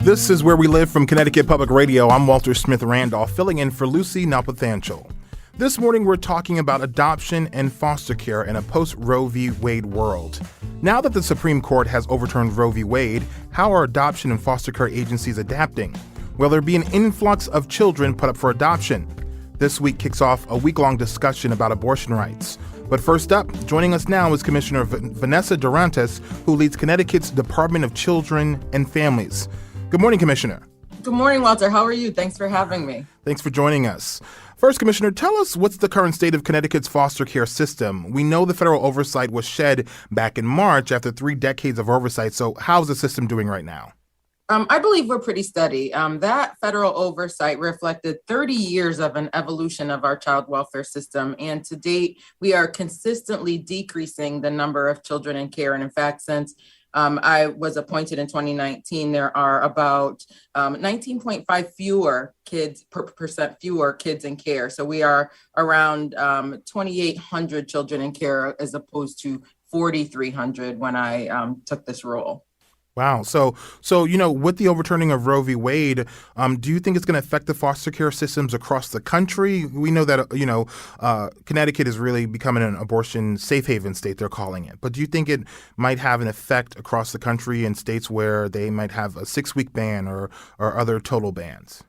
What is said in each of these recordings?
This is Where We Live from Connecticut Public Radio. I'm Walter Smith Randolph, filling in for Lucy Nalpathanchel. This morning, we're talking about adoption and foster care in a post-Roe v. Wade world. Now that the Supreme Court has overturned Roe v. Wade, how are adoption and foster care agencies adapting? Will there be an influx of children put up for adoption? This week kicks off a week-long discussion about abortion rights. But first up, joining us now is Commissioner Vannessa Dorantes, who leads Connecticut's Department of Children and Families. Good morning, Commissioner. Good morning, Walter. How are you? Thanks for having me. Thanks for joining us. First, Commissioner, tell us what's the current state of Connecticut's foster care system. We know the federal oversight was shed back in March after 3 decades of oversight. So how's the system doing right now? I believe we're pretty steady. That federal oversight reflected 30 years of an evolution of our child welfare system. And to date, we are consistently decreasing the number of children in care. And in fact, since I was appointed in 2019, there are about 19.5 fewer kids percent fewer kids in care. So we are around 2,800 children in care as opposed to 4,300 when I took this role. Wow. So with the overturning of Roe v. Wade, do you think it's going to affect the foster care systems across the country? We know that, Connecticut is really becoming an abortion safe haven state, they're calling it. But do you think it might have an effect across the country in states where they might have a 6-week ban or other total bans?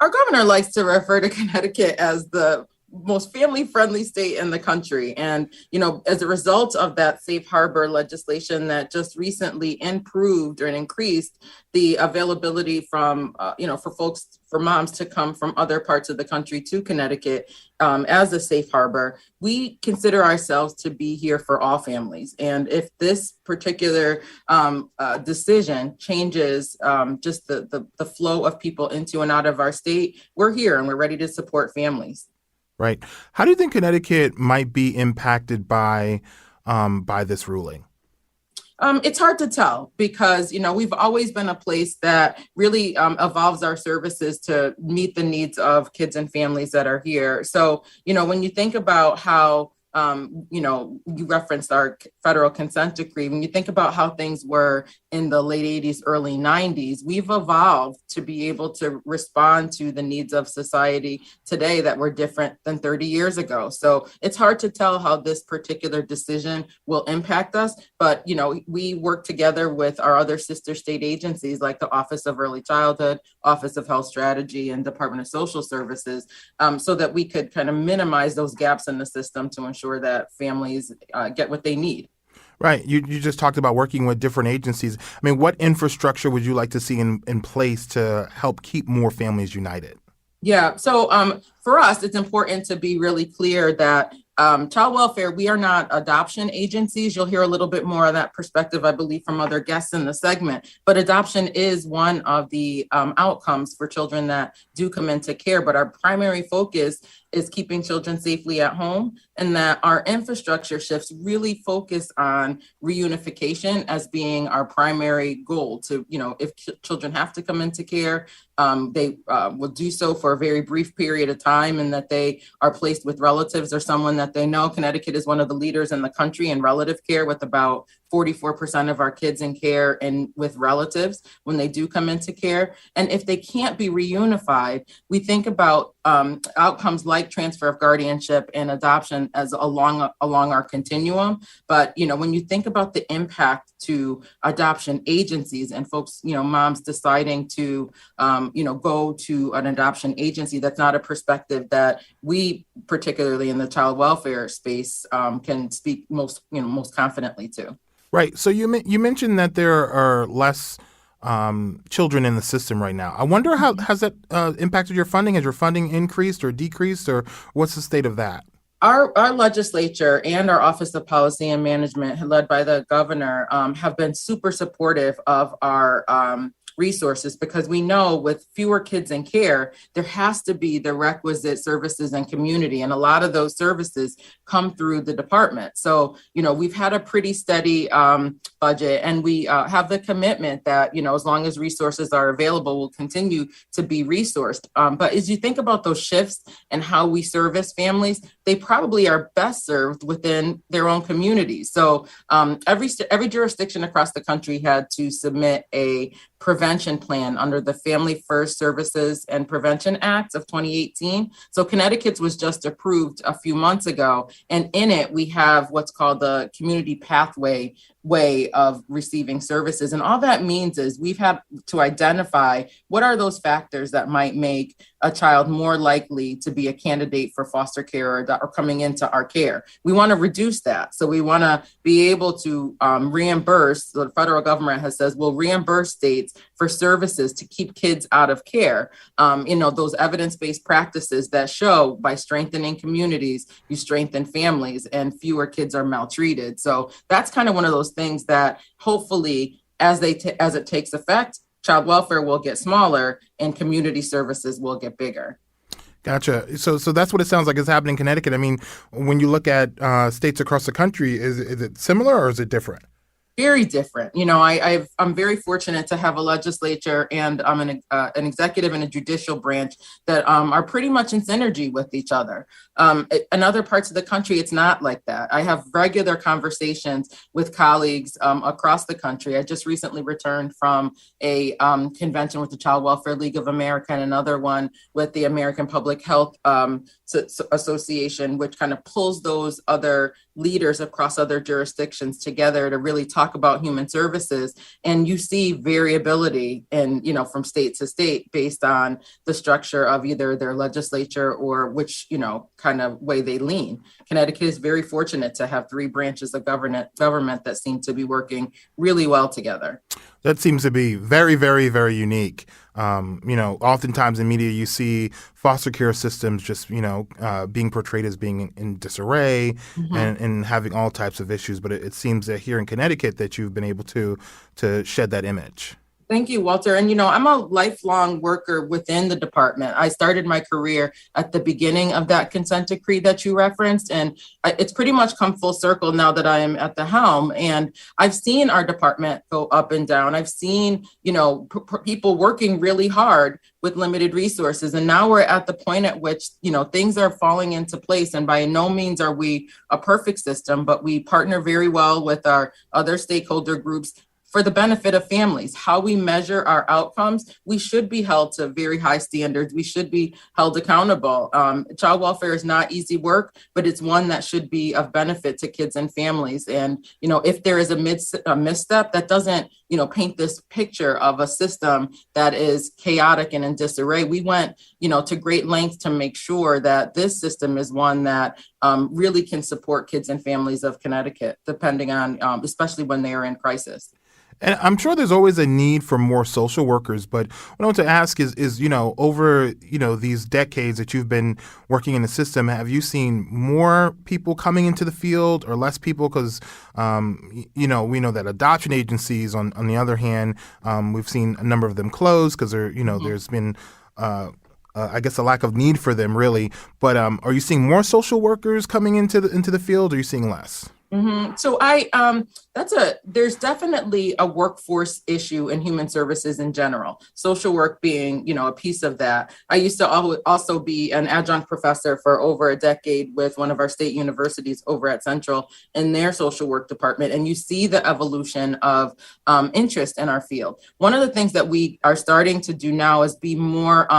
Our governor likes to refer to Connecticut as the most family-friendly state in the country. And, as a result of that safe harbor legislation that just recently improved and increased the availability from, for moms to come from other parts of the country to Connecticut as a safe harbor, we consider ourselves to be here for all families. And if this particular decision changes just the flow of people into and out of our state, we're here and we're ready to support families. Right. How do you think Connecticut might be impacted by this ruling? It's hard to tell because, we've always been a place that really evolves our services to meet the needs of kids and families that are here. So, when you think about how you referenced our federal consent decree. When you think about how things were in the late 80s, early 90s, we've evolved to be able to respond to the needs of society today that were different than 30 years ago. So it's hard to tell how this particular decision will impact us. But, we work together with our other sister state agencies like the Office of Early Childhood, Office of Health Strategy, and Department of Social Services so that we could kind of minimize those gaps in the system to ensure that families get what they need. Right. You just talked about working with different agencies. I mean, what infrastructure would you like to see in place to help keep more families united? Yeah. So for us, it's important to be really clear that child welfare, we are not adoption agencies. You'll hear a little bit more of that perspective, I believe, from other guests in the segment. But adoption is one of the outcomes for children that do come into care. But our primary focus is keeping children safely at home, and that our infrastructure shifts really focus on reunification as being our primary goal to, if children have to come into care, they will do so for a very brief period of time and that they are placed with relatives or someone that they know. Connecticut is one of the leaders in the country in relative care with about 44% of our kids in care and with relatives when they do come into care. And if they can't be reunified, we think about outcomes like transfer of guardianship and adoption as along our continuum. But, when you think about the impact to adoption agencies and folks, moms deciding to, go to an adoption agency, that's not a perspective that we, particularly in the child welfare space, can speak most confidently to. Right. So you mentioned that there are less children in the system right now. I wonder how has that impacted your funding? Has your funding increased or decreased, or what's the state of that? Our legislature and our Office of Policy and Management, led by the governor, have been super supportive of our resources because we know with fewer kids in care, there has to be the requisite services and community. And a lot of those services come through the department. So, we've had a pretty steady budget and we have the commitment that, as long as resources are available, we'll continue to be resourced. But as you think about those shifts and how we service families, they probably are best served within their own communities. So every jurisdiction across the country had to submit a prevention plan under the Family First Services and Prevention Act of 2018. So Connecticut's was just approved a few months ago. And in it, we have what's called the community pathway way of receiving services. And all that means is we've had to identify what are those factors that might make a child more likely to be a candidate for foster care or coming into our care. We want to reduce that. So we want to be able to reimburse. The federal government has says we'll reimburse states for services to keep kids out of care. Those evidence-based practices that show by strengthening communities, you strengthen families and fewer kids are maltreated. So that's kind of one of those things that hopefully as it takes effect, child welfare will get smaller and community services will get bigger. Gotcha. So that's what it sounds like is happening in Connecticut. I mean, when you look at states across the country, is it similar or is it different? Very different. I'm very fortunate to have a legislature and an executive and a judicial branch that are pretty much in synergy with each other. In other parts of the country, it's not like that. I have regular conversations with colleagues across the country. I just recently returned from a convention with the Child Welfare League of America and another one with the American Public Health Association, which kind of pulls those other leaders across other jurisdictions together to really talk about human services. And you see variability from state to state based on the structure of either their legislature or which, kind of way they lean. Connecticut is very fortunate to have three branches of government that seem to be working really well together. That seems to be very, very, very unique. Oftentimes in media, you see foster care systems just, being portrayed as being in disarray and having all types of issues. But it seems that here in Connecticut that you've been able to shed that image. Thank you, Walter. And, I'm a lifelong worker within the department. I started my career at the beginning of that consent decree that you referenced. And it's pretty much come full circle now that I am at the helm. And I've seen our department go up and down. I've seen, people working really hard with limited resources. And now we're at the point at which, things are falling into place. And by no means are we a perfect system, but we partner very well with our other stakeholder groups for the benefit of families. How we measure our outcomes, we should be held to very high standards. We should be held accountable. Child welfare is not easy work, but it's one that should be of benefit to kids and families. And, if there is a misstep, that doesn't, paint this picture of a system that is chaotic and in disarray. We went, to great lengths to make sure that this system is one that really can support kids and families of Connecticut, depending on, especially when they are in crisis. And I'm sure there's always a need for more social workers, but what I want to ask is over, these decades that you've been working in the system, have you seen more people coming into the field or less people? Because, we know that adoption agencies, on the other hand, we've seen a number of them close because there's been I guess a lack of need for them, really. But are you seeing more social workers coming into the field, or are you seeing less? Mm-hmm. So there's definitely a workforce issue in human services in general, social work being, a piece of that. I used to also be an adjunct professor for over a decade with one of our state universities over at Central in their social work department. And you see the evolution of interest in our field. One of the things that we are starting to do now is be more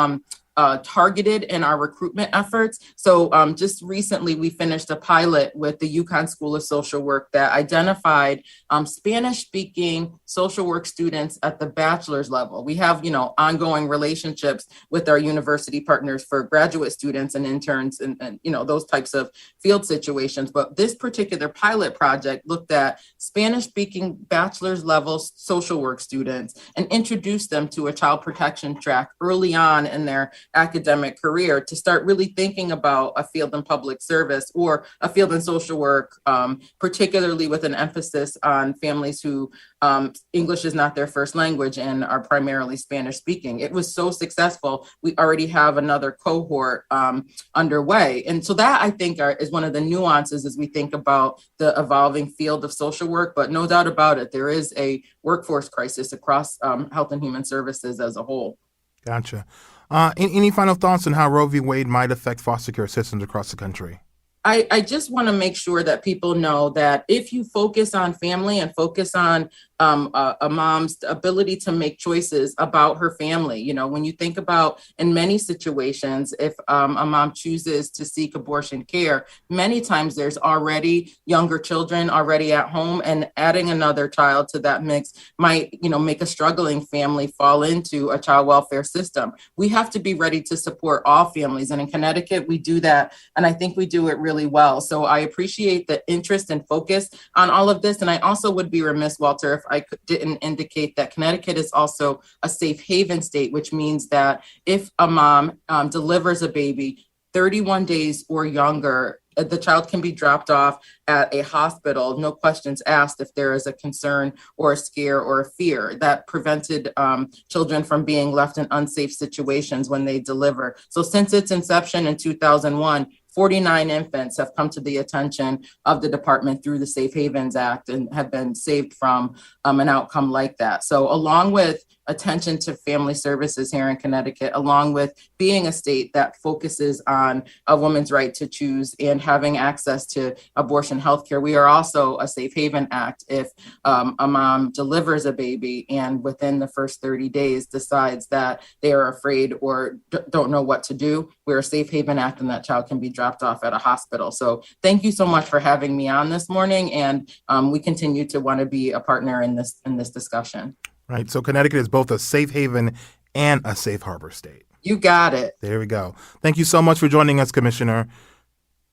targeted in our recruitment efforts. So just recently, we finished a pilot with the UConn School of Social Work that identified Spanish-speaking social work students at the bachelor's level. We have, ongoing relationships with our university partners for graduate students and interns and those types of field situations. But this particular pilot project looked at Spanish-speaking bachelor's level social work students and introduced them to a child protection track early on in their academic career to start really thinking about a field in public service or a field in social work, particularly with an emphasis on families who English is not their first language and are primarily Spanish speaking. It was so successful. We already have another cohort underway. And so that, I think, is one of the nuances as we think about the evolving field of social work. But no doubt about it, there is a workforce crisis across health and human services as a whole. Gotcha. Any final thoughts on how Roe v. Wade might affect foster care systems across the country? I just want to make sure that people know that if you focus on family and focus on a mom's ability to make choices about her family. You know, when you think about in many situations, if a mom chooses to seek abortion care, many times there's already younger children already at home, and adding another child to that mix might, you know, make a struggling family fall into a child welfare system. We have to be ready to support all families. And in Connecticut, we do that. And I think we do it really well. So I appreciate the interest and focus on all of this. And I also would be remiss, Walter, if I didn't indicate that Connecticut is also a safe haven state, which means that if a mom delivers a baby 31 days or younger, the child can be dropped off at a hospital, no questions asked, if there is a concern or a scare or a fear. That prevented children from being left in unsafe situations when they deliver. So since its inception in 2001, 49 infants have come to the attention of the department through the Safe Havens Act and have been saved from an outcome like that. So along with attention to family services here in Connecticut, along with being a state that focuses on a woman's right to choose and having access to abortion health care, we are also a Safe Haven Act. If a mom delivers a baby and within the first 30 days decides that they are afraid or don't know what to do, we're a Safe Haven Act and that child can be dropped off at a hospital. So thank you so much for having me on this morning. And we continue to want to be a partner in this discussion. Right. So Connecticut is both a safe haven and a safe harbor state. You got it. There we go. Thank you so much for joining us, Commissioner.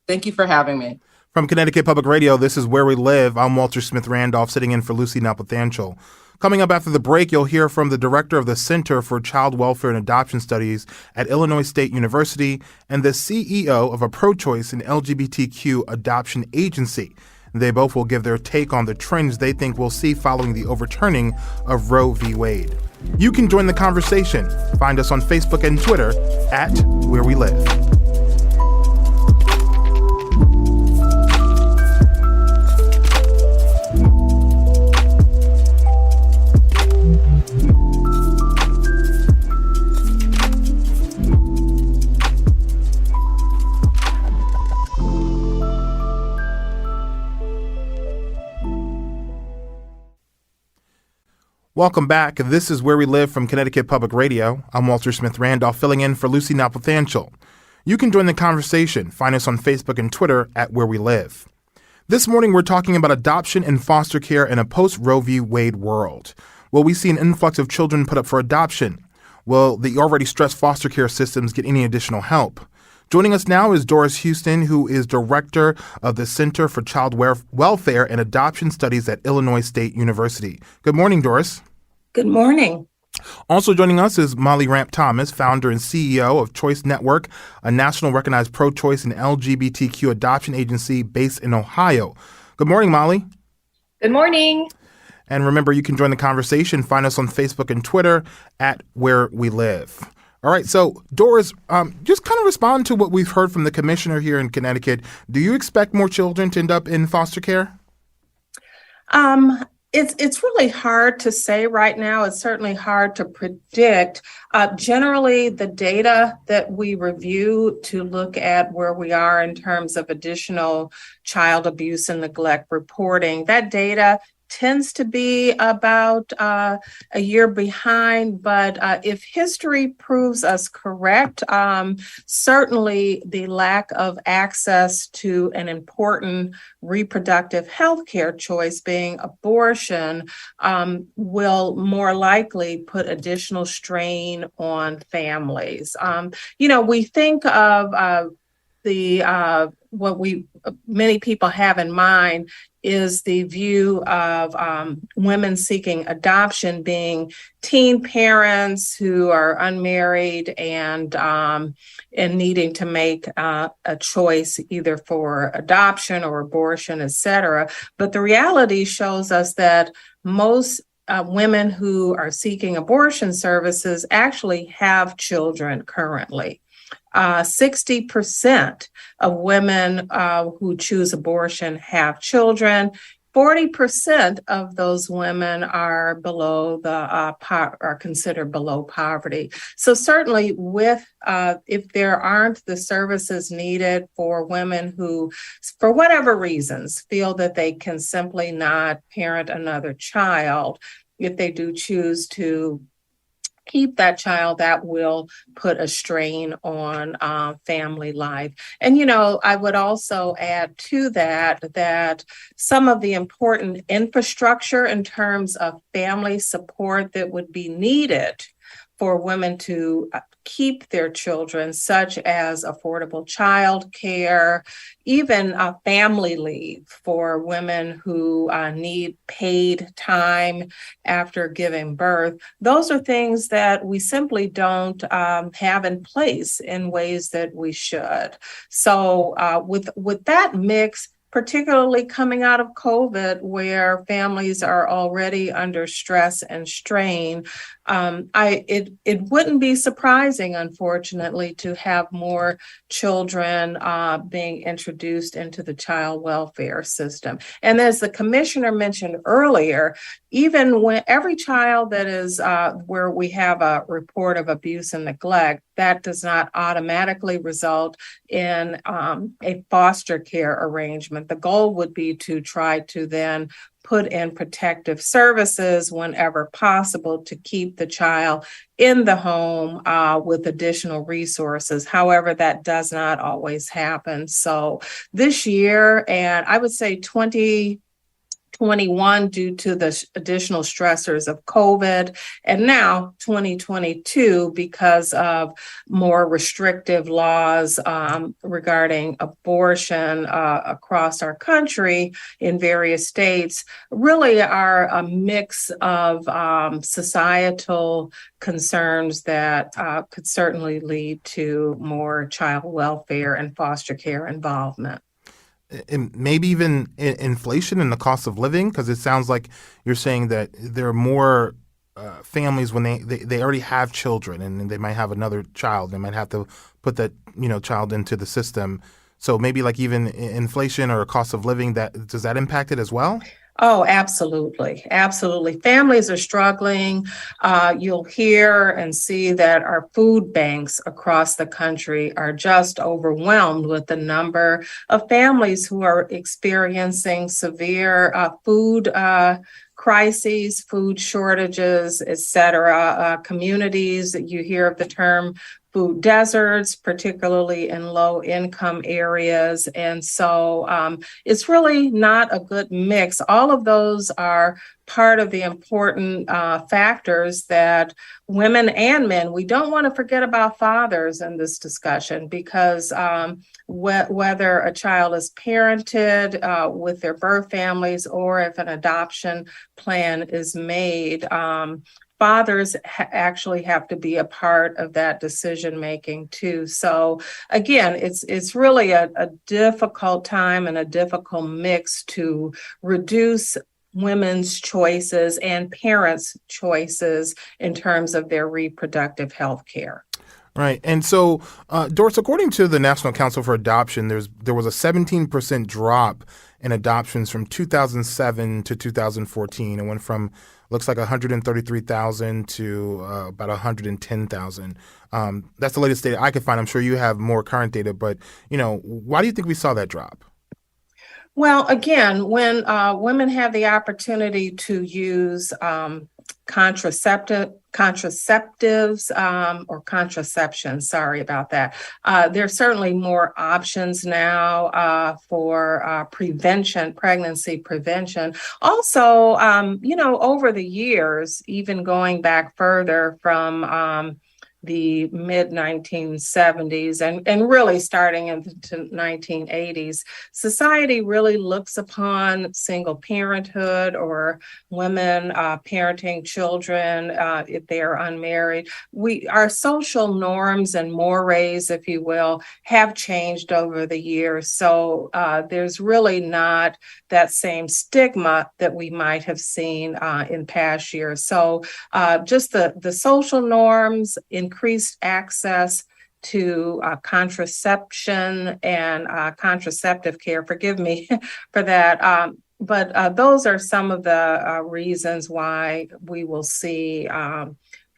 Thank you for having me. From Connecticut Public Radio, this is Where We Live. I'm Walter Smith Randolph, sitting in for Lucy Nalpathanchel. Coming up after the break, you'll hear from the director of the Center for Child Welfare and Adoption Studies at Illinois State University and the CEO of a pro-choice and LGBTQ adoption agency. They both will give their take on the trends they think we'll see following the overturning of Roe v. Wade. You can join the conversation. Find us on Facebook and Twitter at Where We Live. Welcome back. This is Where We Live from Connecticut Public Radio. I'm Walter Smith Randolph, filling in for Lucy Nalpathanchel. You can join the conversation. Find us on Facebook and Twitter at Where We Live. This morning, we're talking about adoption and foster care in a post-Roe v. Wade world. Will we see an influx of children put up for adoption? Will the already stressed foster care systems get any additional help? Joining us now is Doris Houston, who is director of the Center for Child Welfare and Adoption Studies at Illinois State University. Good morning, Doris. Good morning. Also joining us is Molly Ramp-Thomas, founder and CEO of Choice Network, a national recognized pro-choice and LGBTQ adoption agency based in Ohio. Good morning, Molly. Good morning. And remember, you can join the conversation. Find us on Facebook and Twitter at Where We Live. All right. So, Doris, just kind of respond to what we've heard from the commissioner here in Connecticut. Do you expect more children to end up in foster care? It's really hard to say right now. It's certainly hard to predict. Generally, the data that we review to look at where we are in terms of additional child abuse and neglect reporting, that data tends to be about a year behind. But if history proves us correct, certainly the lack of access to an important reproductive health care choice, being abortion, will more likely put additional strain on families. We think of what many people have in mind is the view of women seeking adoption being teen parents who are unmarried and needing to make a choice either for adoption or abortion, et cetera. But the reality shows us that most women who are seeking abortion services actually have children currently. 60% of women who choose abortion have children. 40% of those women are below are considered below poverty. So certainly with if there aren't the services needed for women who, for whatever reasons, feel that they can simply not parent another child, if they do choose to keep that child, that will put a strain on family life. And, I would also add to that some of the important infrastructure in terms of family support that would be needed for women to keep their children, such as affordable child care, even family leave for women who need paid time after giving birth. Those are things that we simply don't have in place in ways that we should. So with that mix, particularly coming out of COVID, where families are already under stress and strain, it wouldn't be surprising, unfortunately, to have more children being introduced into the child welfare system. And as the commissioner mentioned earlier, even when every child that is where we have a report of abuse and neglect, that does not automatically result in a foster care arrangement. The goal would be to try to then put in protective services whenever possible to keep the child in the home with additional resources. However, that does not always happen. So this year, and I would say 2021, due to the additional stressors of COVID, and now 2022 because of more restrictive laws regarding abortion across our country in various states, really are a mix of societal concerns that could certainly lead to more child welfare and foster care involvement. And maybe even inflation and the cost of living, because it sounds like you're saying that there are more families when they already have children and they might have another child. They might have to put that child into the system. So maybe like even inflation or cost of living, does that impact it as well? Oh, absolutely. Absolutely. Families are struggling. You'll hear and see that our food banks across the country are just overwhelmed with the number of families who are experiencing severe food crises, food shortages, et cetera. Communities, you hear of the term food deserts, particularly in low-income areas. And so it's really not a good mix. All of those are part of the important factors that women and men, we don't want to forget about fathers in this discussion, because whether a child is parented with their birth families or if an adoption plan is made, fathers actually have to be a part of that decision making too. So again, it's really a difficult time and a difficult mix to reduce women's choices and parents' choices in terms of their reproductive health care. Right. And so, Doris, according to the National Council for Adoption, there was a 17% drop in adoptions from 2007 to 2014. It went from, looks like 133,000 to about 110,000. That's the latest data I could find. I'm sure you have more current data, but, why do you think we saw that drop? Well, again, when women have the opportunity to use contraceptives or contraception, sorry about that. There's certainly more options now for pregnancy prevention. Also, over the years, even going back further from the mid-1970s and really starting in the 1980s, society really looks upon single parenthood or women parenting children if they are unmarried. Our social norms and mores, if you will, have changed over the years. So there's really not that same stigma that we might have seen in past years. So just the social norms, increased access to contraception and contraceptive care, forgive me for that, But those are some of the reasons why we will see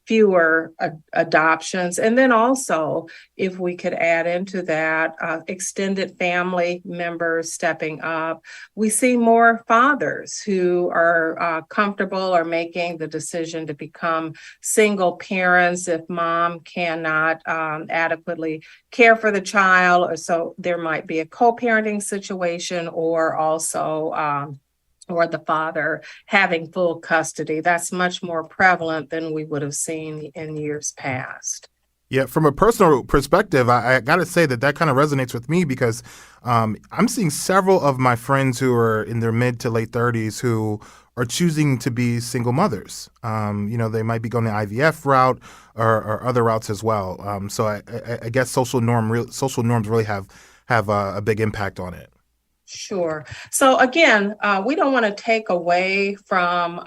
fewer adoptions. And then also, if we could add into that extended family members stepping up, we see more fathers who are comfortable or making the decision to become single parents if mom cannot adequately care for the child. Or so there might be a co-parenting situation, or also or the father having full custody. That's much more prevalent than we would have seen in years past. Yeah, from a personal perspective, I got to say that kind of resonates with me because I'm seeing several of my friends who are in their mid to late 30s who are choosing to be single mothers. They might be going the IVF route or other routes as well. So I guess social norms really have a big impact on it. Sure. So again, we don't want to take away from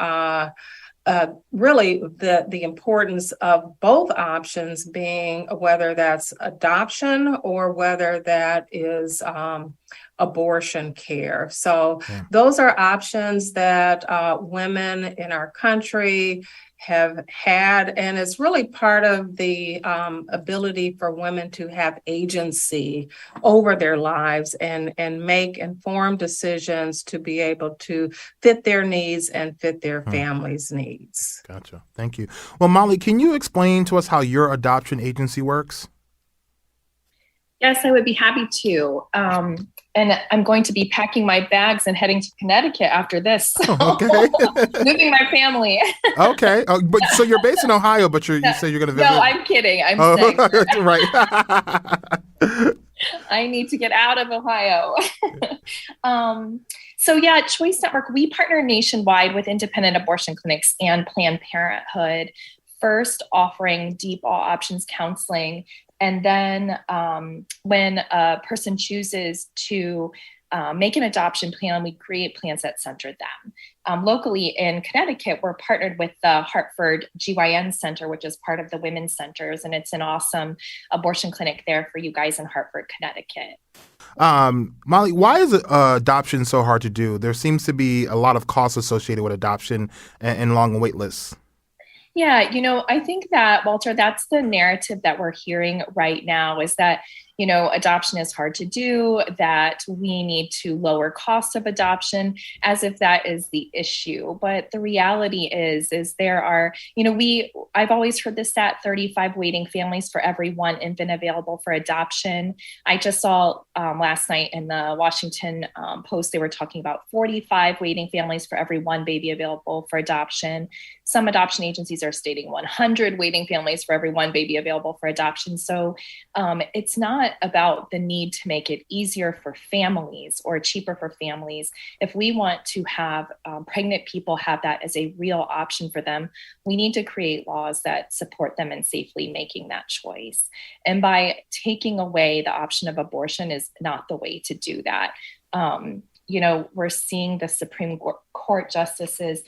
really the importance of both options, being whether that's adoption or whether that is abortion care. So those are options that women in our country have had, and it's really part of the ability for women to have agency over their lives and make informed decisions to be able to fit their needs and fit their families' needs. Gotcha. Thank you. Well, Molly, can you explain to us how your adoption agency works? Yes, I would be happy to. And I'm going to be packing my bags and heading to Connecticut after this. So Okay. moving my family. Okay. But so you're based in Ohio, but you say you're going to visit? No, I'm kidding. I'm saying right. I need to get out of Ohio. Choice Network, we partner nationwide with independent abortion clinics and Planned Parenthood, first offering deep all options counseling. And then when a person chooses to make an adoption plan, we create plans that center them. Locally in Connecticut, we're partnered with the Hartford GYN Center, which is part of the Women's Centers, and it's an awesome abortion clinic there for you guys in Hartford, Connecticut. Molly, why is adoption so hard to do? There seems to be a lot of costs associated with adoption and long wait lists. Yeah, I think that, Walter, that's the narrative that we're hearing right now, is that, adoption is hard to do, that we need to lower costs of adoption, as if that is the issue. But the reality is there are, I've always heard this stat, 35 waiting families for every one infant available for adoption. I just saw last night in the Washington Post, they were talking about 45 waiting families for every one baby available for adoption. Some adoption agencies are stating 100 waiting families for every one baby available for adoption. So it's not about the need to make it easier for families or cheaper for families. If we want to have pregnant people have that as a real option for them, we need to create laws that support them in safely making that choice. And by taking away the option of abortion is not the way to do that. We're seeing the Supreme Court justices,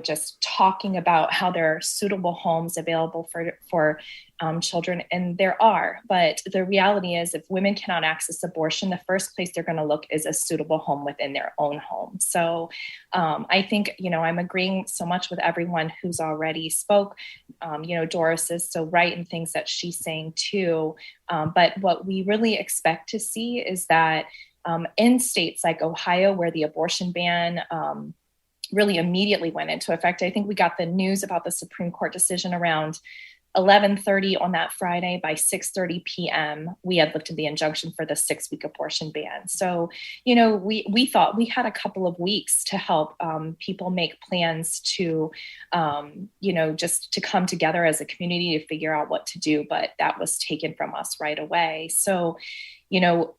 just talking about how there are suitable homes available for children, and there are. But the reality is, if women cannot access abortion, the first place they're going to look is a suitable home within their own home. So I think, I'm agreeing so much with everyone who's already spoke. Doris is so right in things that she's saying too. But what we really expect to see is that in states like Ohio, where the abortion ban really immediately went into effect. I think we got the news about the Supreme Court decision around 11:30 on that Friday. By 6:30 p.m., we had lifted the injunction for the 6-week abortion ban. So, we thought we had a couple of weeks to help people make plans to, just to come together as a community to figure out what to do. But that was taken from us right away. So,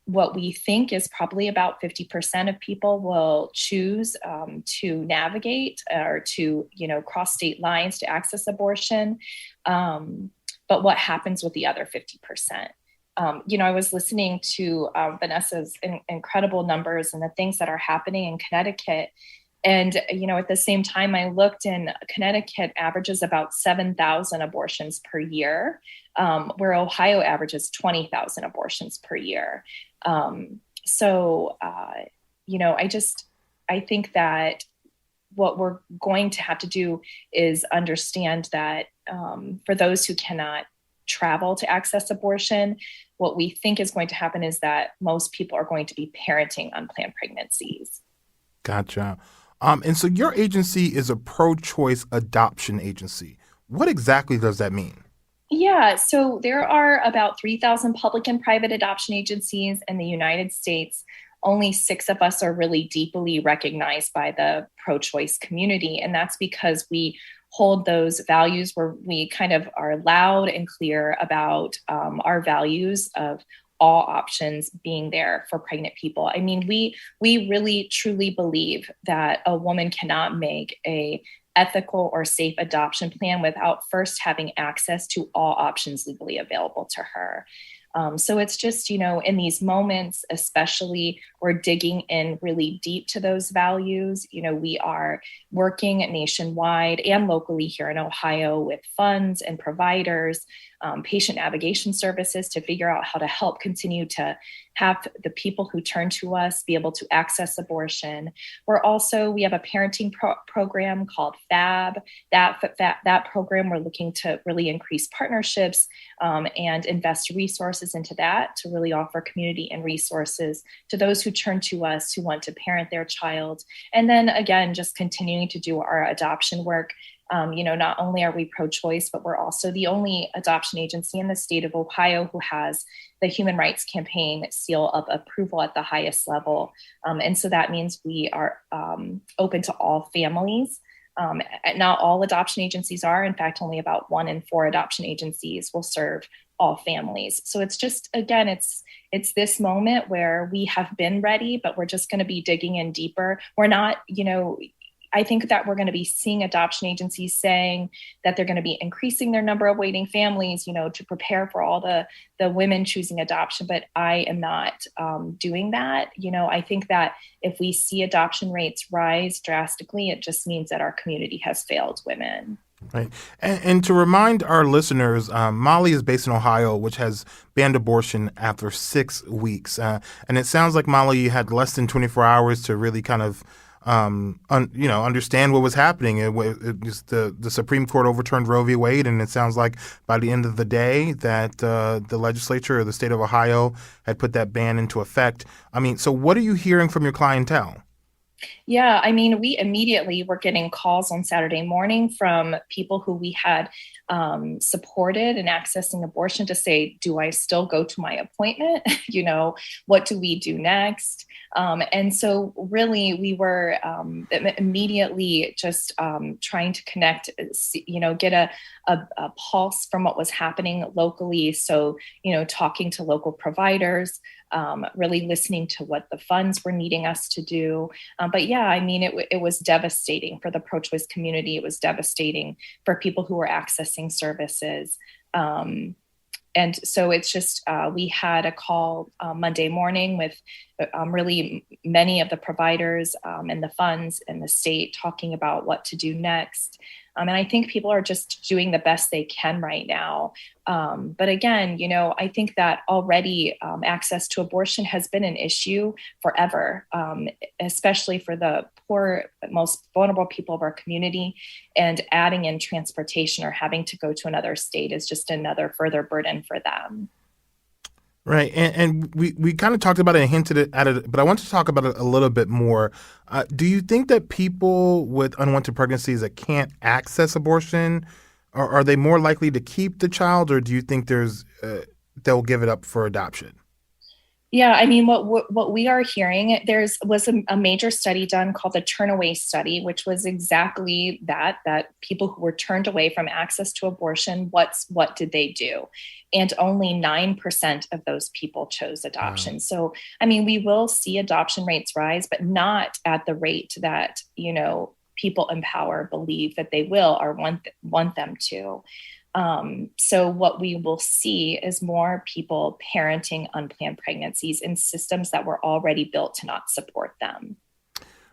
what we think is probably about 50% of people will choose to navigate or to, cross state lines to access abortion. But what happens with the other 50%? I was listening to Vannessa's incredible numbers and the things that are happening in Connecticut. And, at the same time, I looked, and Connecticut averages about 7,000 abortions per year, where Ohio averages 20,000 abortions per year. I think that what we're going to have to do is understand that for those who cannot travel to access abortion, what we think is going to happen is that most people are going to be parenting unplanned pregnancies. Gotcha. And so your agency is a pro-choice adoption agency. What exactly does that mean? Yeah, so there are about 3,000 public and private adoption agencies in the United States. Only 6 of us are really deeply recognized by the pro-choice community. And that's because we hold those values where we kind of are loud and clear about our values of all options being there for pregnant people. I mean, we really truly believe that a woman cannot make a ethical or safe adoption plan without first having access to all options legally available to her. So it's just, in these moments, especially, we're digging in really deep to those values. We are working nationwide and locally here in Ohio with funds and providers, patient navigation services to figure out how to help continue to have the people who turn to us be able to access abortion. We have a parenting program called FAB. That program, we're looking to really increase partnerships and invest resources into that to really offer community and resources to those who turn to us who want to parent their child. And then again, just continuing to do our adoption work. Not only are we pro-choice, but we're also the only adoption agency in the state of Ohio who has the Human Rights Campaign seal of approval at the highest level. And so that means we are open to all families. Not all adoption agencies are. In fact, only about 1 in 4 adoption agencies will serve all families. So it's just, again, it's this moment where we have been ready, but we're just going to be digging in deeper. We're not, I think that we're going to be seeing adoption agencies saying that they're going to be increasing their number of waiting families, to prepare for all the women choosing adoption. But I am not doing that. I think that if we see adoption rates rise drastically, it just means that our community has failed women. Right. And to remind our listeners, Molly is based in Ohio, which has banned abortion after 6 weeks. And it sounds like, Molly, you had less than 24 hours to really kind of understand what was happening. The Supreme Court overturned Roe v. Wade, and it sounds like by the end of the day that the legislature or the state of Ohio had put that ban into effect. I mean, so what are you hearing from your clientele? Yeah, I mean, we immediately were getting calls on Saturday morning from people who we had supported in accessing abortion to say, do I still go to my appointment? What do we do next? And so really we were immediately just trying to connect, get a pulse from what was happening locally. So, talking to local providers, really listening to what the funds were needing us to do. But yeah, I mean, it was devastating for the pro-choice community. It was devastating for people who were accessing services. And so it's just, we had a call Monday morning with really many of the providers and the funds and the state talking about what to do next. And I think people are just doing the best they can right now. But again, I think that already access to abortion has been an issue forever, especially for the poor, most vulnerable people of our community. And adding in transportation or having to go to another state is just another further burden for them. Right. And we kind of talked about it and hinted at it, but I want to talk about it a little bit more. Do you think that people with unwanted pregnancies that can't access abortion, are they more likely to keep the child, or do you think they'll give it up for adoption? Yeah, I mean, what we are hearing, was a major study done called the Turnaway Study, which was exactly that people who were turned away from access to abortion, what did they do? And only 9% of those people chose adoption. Wow. So, I mean, we will see adoption rates rise, but not at the rate that, people in power believe that they will or want them to. So what we will see is more people parenting unplanned pregnancies in systems that were already built to not support them.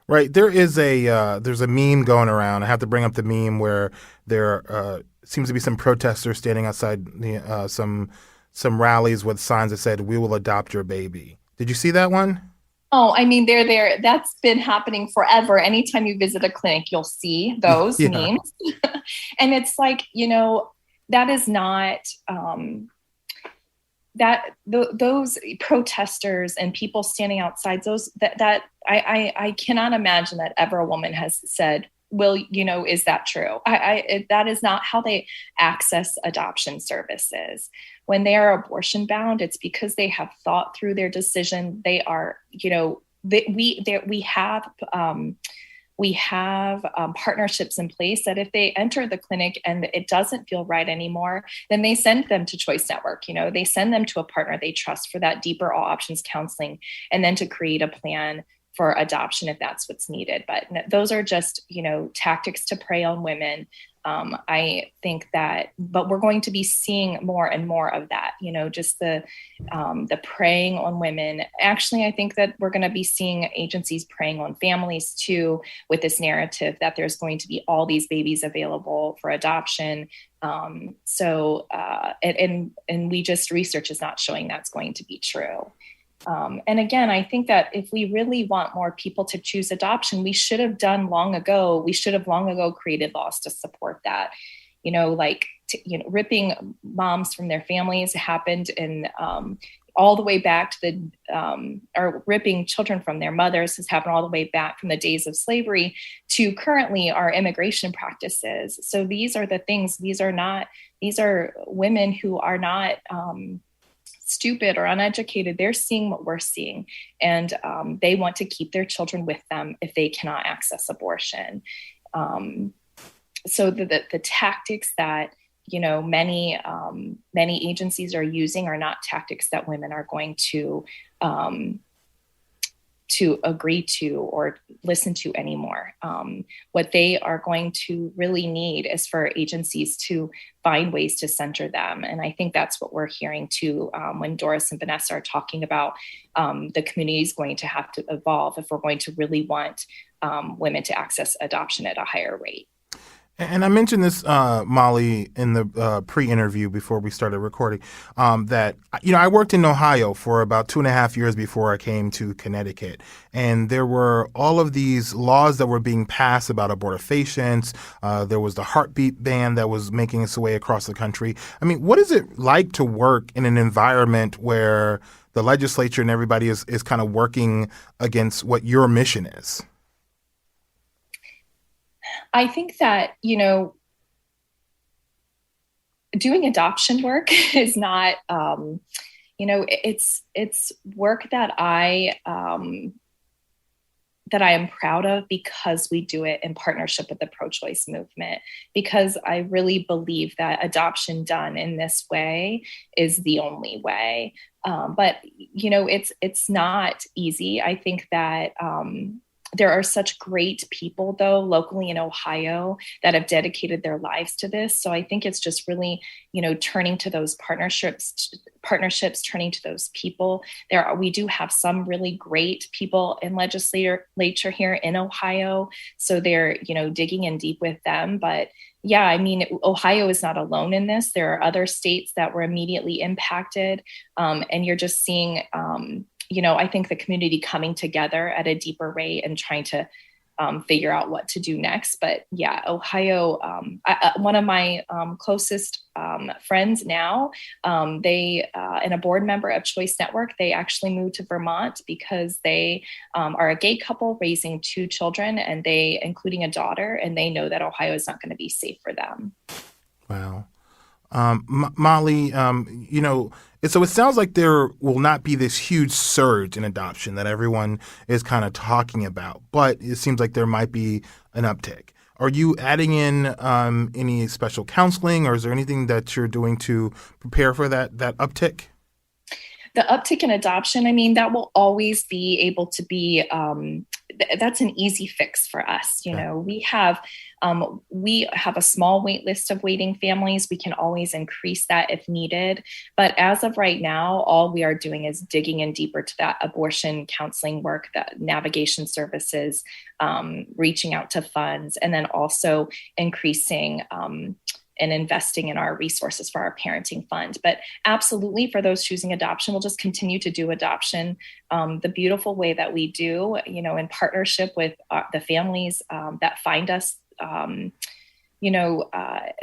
Right. There's a meme going around. I have to bring up the meme where there seems to be some protesters standing outside some rallies with signs that said, "We will adopt your baby." Did you see that one? Oh, I mean, they're there. That's been happening forever. Anytime you visit a clinic, you'll see those Yeah. memes. And it's like, that is not, those protesters and people standing outside, I cannot imagine that ever a woman has said, well, is that true? That is not how they access adoption services. When they are abortion bound, it's because they have thought through their decision. They are, we have partnerships in place that if they enter the clinic and it doesn't feel right anymore, then they send them to Choice Network. They send them to a partner they trust for that deeper all options counseling, and then to create a plan for adoption if that's what's needed. But those are just, tactics to prey on women. I think that, but we're going to be seeing more and more of that, just the preying on women. Actually, I think that we're going to be seeing agencies preying on families too, with this narrative that there's going to be all these babies available for adoption. And research is not showing that's going to be true. And again, I think that if we really want more people to choose adoption, we should have long ago created laws to support that. Ripping moms from their families happened in all the way back to or ripping children from their mothers has happened all the way back from the days of slavery to currently our immigration practices. So these are the things. These are women who are not stupid or uneducated. They're seeing what we're seeing, and they want to keep their children with them if they cannot access abortion. So the tactics that many agencies are using are not tactics that women are going to agree to or listen to anymore. What they are going to really need is for agencies to find ways to center them. And I think that's what we're hearing too, when Doris and Vannessa are talking about the community is going to have to evolve if we're going to really want women to access adoption at a higher rate. And I mentioned this, Molly, in the pre-interview before we started recording, that, I worked in Ohio for about 2.5 years before I came to Connecticut. And there were all of these laws that were being passed about abortifacients. There was the heartbeat ban that was making its way across the country. I mean, what is it like to work in an environment where the legislature and everybody is kind of working against what your mission is? I think that, doing adoption work is not, it's work that I am proud of because we do it in partnership with the pro-choice movement, because I really believe that adoption done in this way is the only way. But, it's not easy. I think that, there are such great people, though, locally in Ohio that have dedicated their lives to this. So I think it's just really, turning to those partnerships, turning to those people. We do have some really great people in legislature here in Ohio. So they're, digging in deep with them. But yeah, I mean, Ohio is not alone in this. There are other states that were immediately impacted. And you're just seeing, I think the community coming together at a deeper rate and trying to figure out what to do next. But yeah, Ohio, one of my closest friends now, they and a board member of Choice Network, they actually moved to Vermont because they are a gay couple raising 2 children, and including a daughter, and they know that Ohio is not going to be safe for them. Wow. Molly, so it sounds like there will not be this huge surge in adoption that everyone is kind of talking about, but it seems like there might be an uptick. Are you adding in any special counseling, or is there anything that you're doing to prepare for that uptick? The uptick in adoption, I mean, that will always be able to be, that's an easy fix for us. We have a small wait list of waiting families. We can always increase that if needed. But as of right now, all we are doing is digging in deeper to that abortion counseling work, that navigation services, reaching out to funds, and then also increasing and investing in our resources for our parenting fund. But absolutely, for those choosing adoption, we'll just continue to do adoption the beautiful way that we do, in partnership with the families that find us.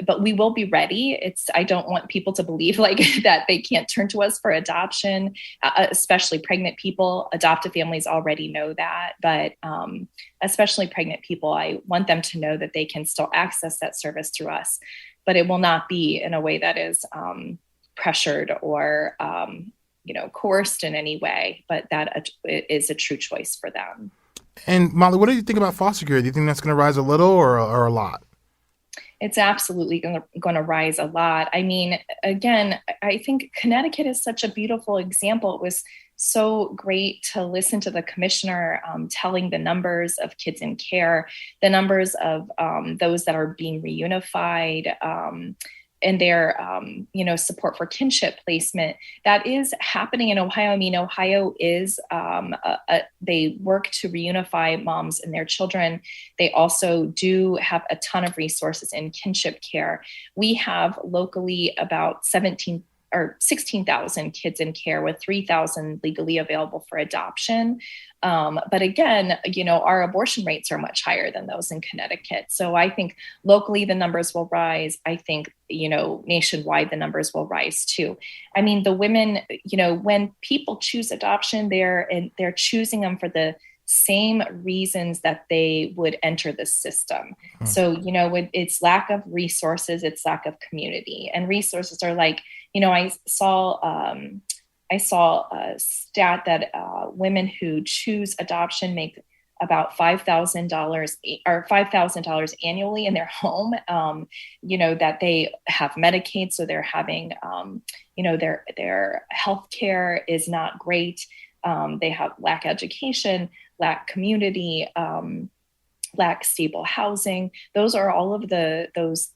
But we will be ready. I don't want people to believe like that they can't turn to us for adoption, especially pregnant people. Adoptive families already know that, but especially pregnant people, I want them to know that they can still access that service through us, but it will not be in a way that is pressured or, coerced in any way, but that it is a true choice for them. And Molly, what do you think about foster care? Do you think that's going to rise a little or a lot? It's absolutely going to rise a lot. I mean, again, I think Connecticut is such a beautiful example. It was so great to listen to the commissioner telling the numbers of kids in care, the numbers of those that are being reunified, and their, support for kinship placement. That is happening in Ohio. I mean, Ohio is, they work to reunify moms and their children. They also do have a ton of resources in kinship care. We have locally about 16,000 kids in care, with 3,000 legally available for adoption. But again, our abortion rates are much higher than those in Connecticut. So I think locally the numbers will rise. I think, nationwide the numbers will rise too. I mean, the women, when people choose adoption, they're choosing them for the same reasons that they would enter the system. Mm-hmm. So, it's lack of resources, it's lack of community, and resources are like, I saw a stat that women who choose adoption make about $5,000 annually in their home. That they have Medicaid, so they're having, their health care is not great. They have lack education, lack community, lack stable housing. Those are all of those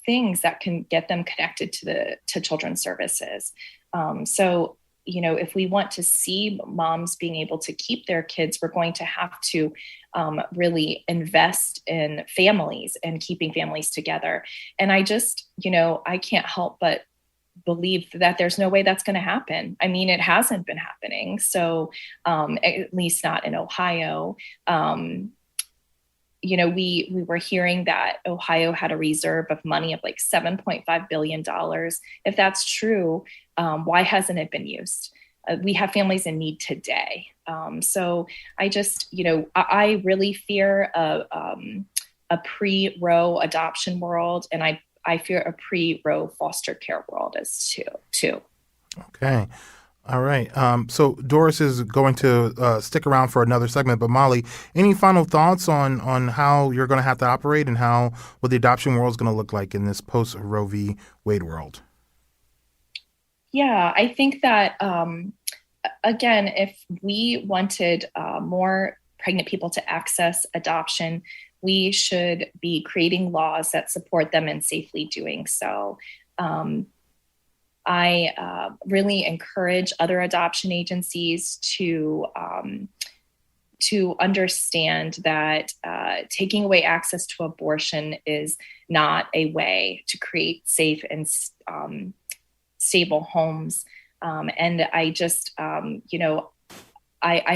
things that can get them connected to children's services. So, if we want to see moms being able to keep their kids, we're going to have to really invest in families and keeping families together. And I just, I can't help but believe that there's no way that's going to happen. I mean, it hasn't been happening. So at least not in Ohio. We were hearing that Ohio had a reserve of money of like $7.5 billion. If that's true, why hasn't it been used? We have families in need today. So I just, I really fear a pre-Roe adoption world, and I fear a pre-Roe foster care world as too. Okay. All right. So Doris is going to stick around for another segment. But Molly, any final thoughts on how you're going to have to operate and what the adoption world is going to look like in this post-Roe v. Wade world? Yeah, I think that, again, if we wanted more pregnant people to access adoption, we should be creating laws that support them in safely doing so. I really encourage other adoption agencies to understand that taking away access to abortion is not a way to create safe and stable homes. And I just, I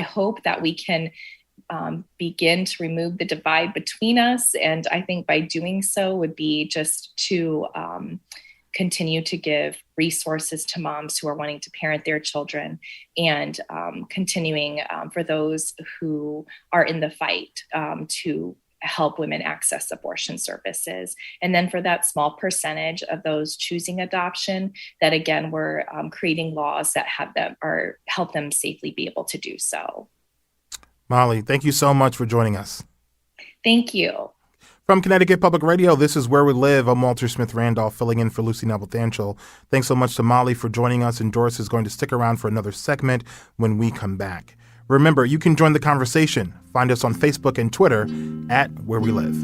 hope that we can begin to remove the divide between us. And I think by doing so would be just to continue to give resources to moms who are wanting to parent their children, and continuing for those who are in the fight to help women access abortion services. And then for that small percentage of those choosing adoption, that again, we're creating laws that help them safely be able to do so. Molly, thank you so much for joining us. Thank you. From Connecticut Public Radio, this is Where We Live. I'm Walter Smith Randolph, filling in for Lucy Nalpathanchel. Thanks so much to Molly for joining us, and Doris is going to stick around for another segment when we come back. Remember, you can join the conversation. Find us on Facebook and Twitter at Where We Live.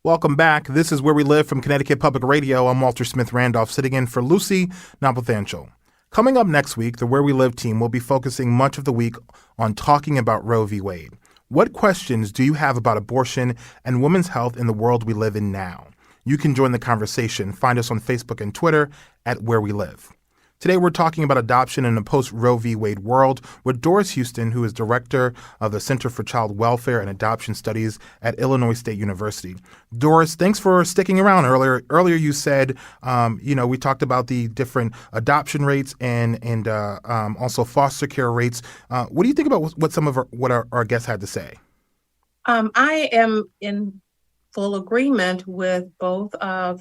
Welcome back. This is Where We Live from Connecticut Public Radio. I'm Walter Smith Randolph, sitting in for Lucy Nalpathanchel. Coming up next week, the Where We Live team will be focusing much of the week on talking about Roe v. Wade. What questions do you have about abortion and women's health in the world we live in now? You can join the conversation. Find us on Facebook and Twitter at Where We Live. Today, we're talking about adoption in a post-Roe v. Wade world with Doris Houston, who is director of the Center for Child Welfare and Adoption Studies at Illinois State University. Doris, thanks for sticking around. Earlier, you said, we talked about the different adoption rates and also foster care rates. What do you think about what our guests had to say? I am in full agreement with both of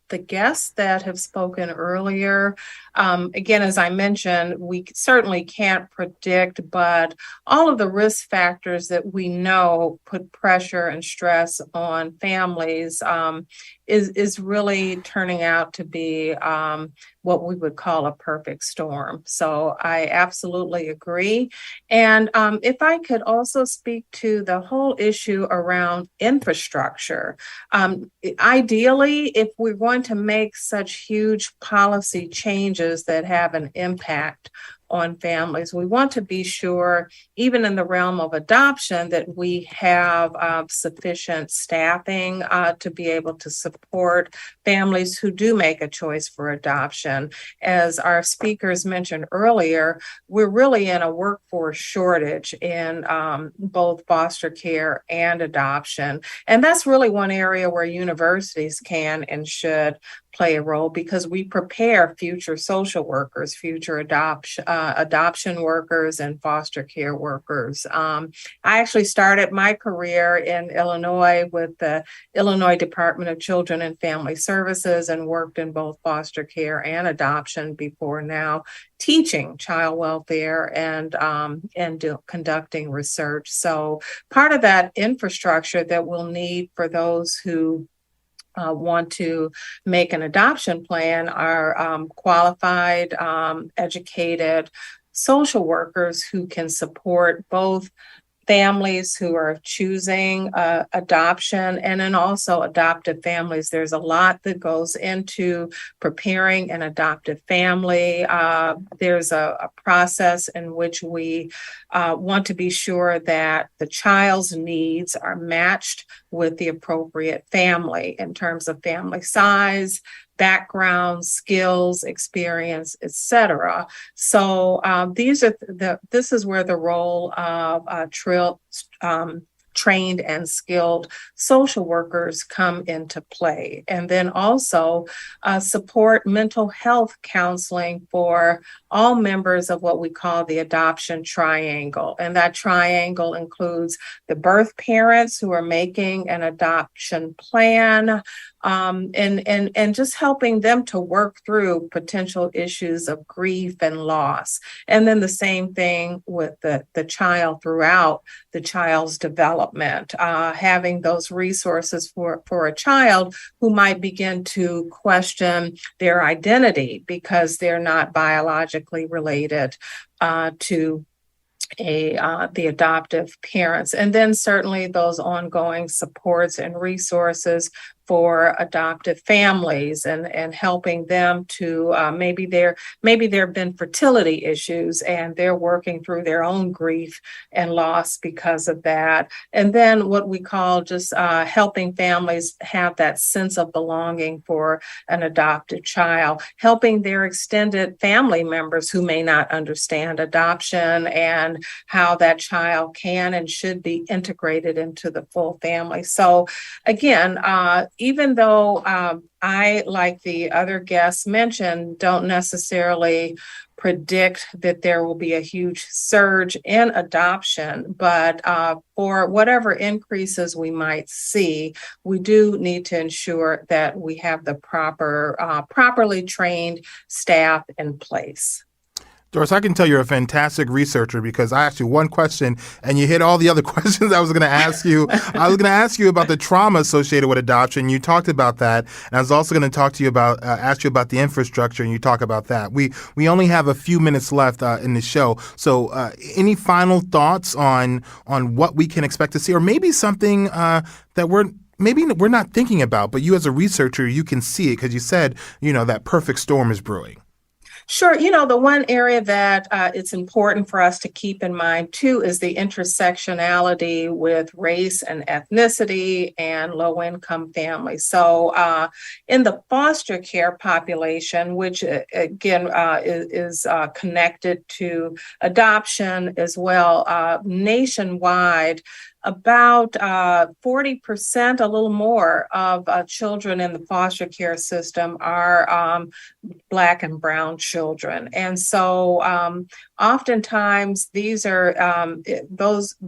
the guests that have spoken earlier. Again, as I mentioned, we certainly can't predict, but all of the risk factors that we know put pressure and stress on families is really turning out to be what we would call a perfect storm. So I absolutely agree. And if I could also speak to the whole issue around infrastructure, ideally, if we're going to make such huge policy changes that have an impact on families, we want to be sure, even in the realm of adoption, that we have sufficient staffing to be able to support families who do make a choice for adoption. As our speakers mentioned earlier, we're really in a workforce shortage in both foster care and adoption. And that's really one area where universities can and should play a role, because we prepare future social workers, future adoption workers, and foster care workers. I actually started my career in Illinois with the Illinois Department of Children and Family Services and worked in both foster care and adoption before now teaching child welfare and conducting research. So part of that infrastructure that we'll need for those who want to make an adoption plan are qualified, educated social workers who can support both families who are choosing adoption and then also adoptive families. There's a lot that goes into preparing an adoptive family. There's a process in which we want to be sure that the child's needs are matched with the appropriate family in terms of family size, background, skills, experience, etc. So this is where the role of trained and skilled social workers come into play. And then also support mental health counseling for all members of what we call the adoption triangle. And that triangle includes the birth parents who are making an adoption plan, and just helping them to work through potential issues of grief and loss. And then the same thing with the child throughout the child's development, having those resources for a child who might begin to question their identity because they're not biologically related to the adoptive parents. And then certainly those ongoing supports and resources for adoptive families and helping them to maybe there have been fertility issues and they're working through their own grief and loss because of that. And then what we call just helping families have that sense of belonging for an adopted child, helping their extended family members who may not understand adoption and how that child can and should be integrated into the full family. So again, even though I, like the other guests mentioned, don't necessarily predict that there will be a huge surge in adoption, but for whatever increases we might see, we do need to ensure that we have the properly trained staff in place. Doris, I can tell you're a fantastic researcher because I asked you one question and you hit all the other questions I was going to ask you. I was going to ask you about the trauma associated with adoption. You talked about that. And I was also going to talk to you about, ask you about the infrastructure, and you talk about that. We only have a few minutes left in the show. So any final thoughts on what we can expect to see, or maybe something that we're maybe we're not thinking about, but you as a researcher, you can see it because you said, that perfect storm is brewing. Sure. The one area that it's important for us to keep in mind, too, is the intersectionality with race and ethnicity and low-income families. So in the foster care population, which, again, is connected to adoption as well, nationwide, about 40%, a little more, of children in the foster care system are Black and brown children. And so oftentimes these are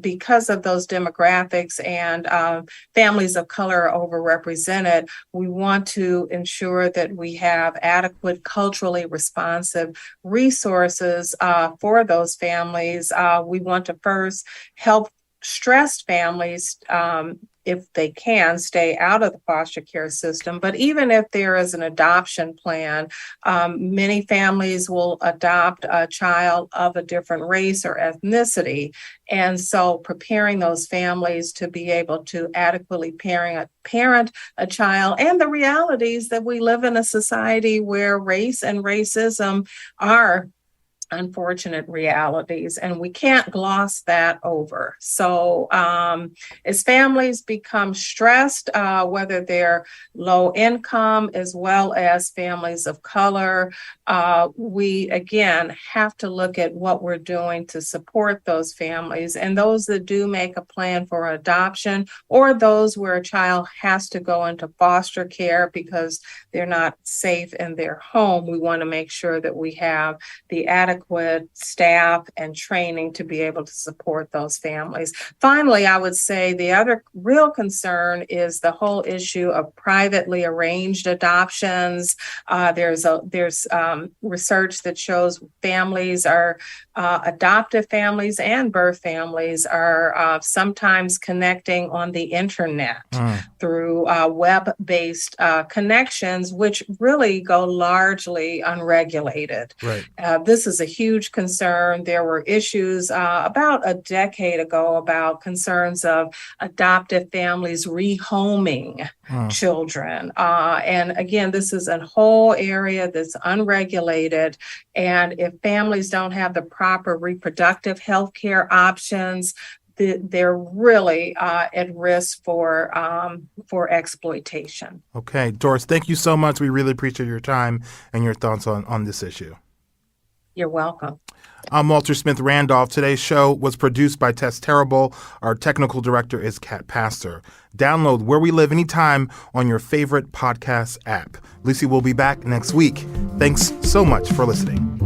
because of those demographics and families of color are overrepresented, we want to ensure that we have adequate culturally responsive resources for those families. We want to first help stressed families, if they can, stay out of the foster care system. But even if there is an adoption plan, many families will adopt a child of a different race or ethnicity. And so preparing those families to be able to adequately parent a child, and the realities that we live in a society where race and racism are unfortunate realities, and we can't gloss that over. So as families become stressed, whether they're low income as well as families of color, we again have to look at what we're doing to support those families, and those that do make a plan for adoption, or those where a child has to go into foster care because they're not safe in their home. We want to make sure that we have the adequate staff and training to be able to support those families. Finally, I would say the other real concern is the whole issue of privately arranged adoptions. There's research that shows families are adoptive families and birth families are sometimes connecting on the internet through web-based connections, which really go largely unregulated. Right. This is a huge concern. There were issues about a decade ago about concerns of adoptive families rehoming children. And again, this is a whole area that's unregulated. And if families don't have the proper reproductive health care options, they're really at risk for exploitation. Okay, Doris, thank you so much. We really appreciate your time and your thoughts on this issue. You're welcome. I'm Walter Smith Randolph. Today's show was produced by Tess Terrible. Our technical director is Kat Pastor. Download Where We Live anytime on your favorite podcast app. Lucy will be back next week. Thanks so much for listening.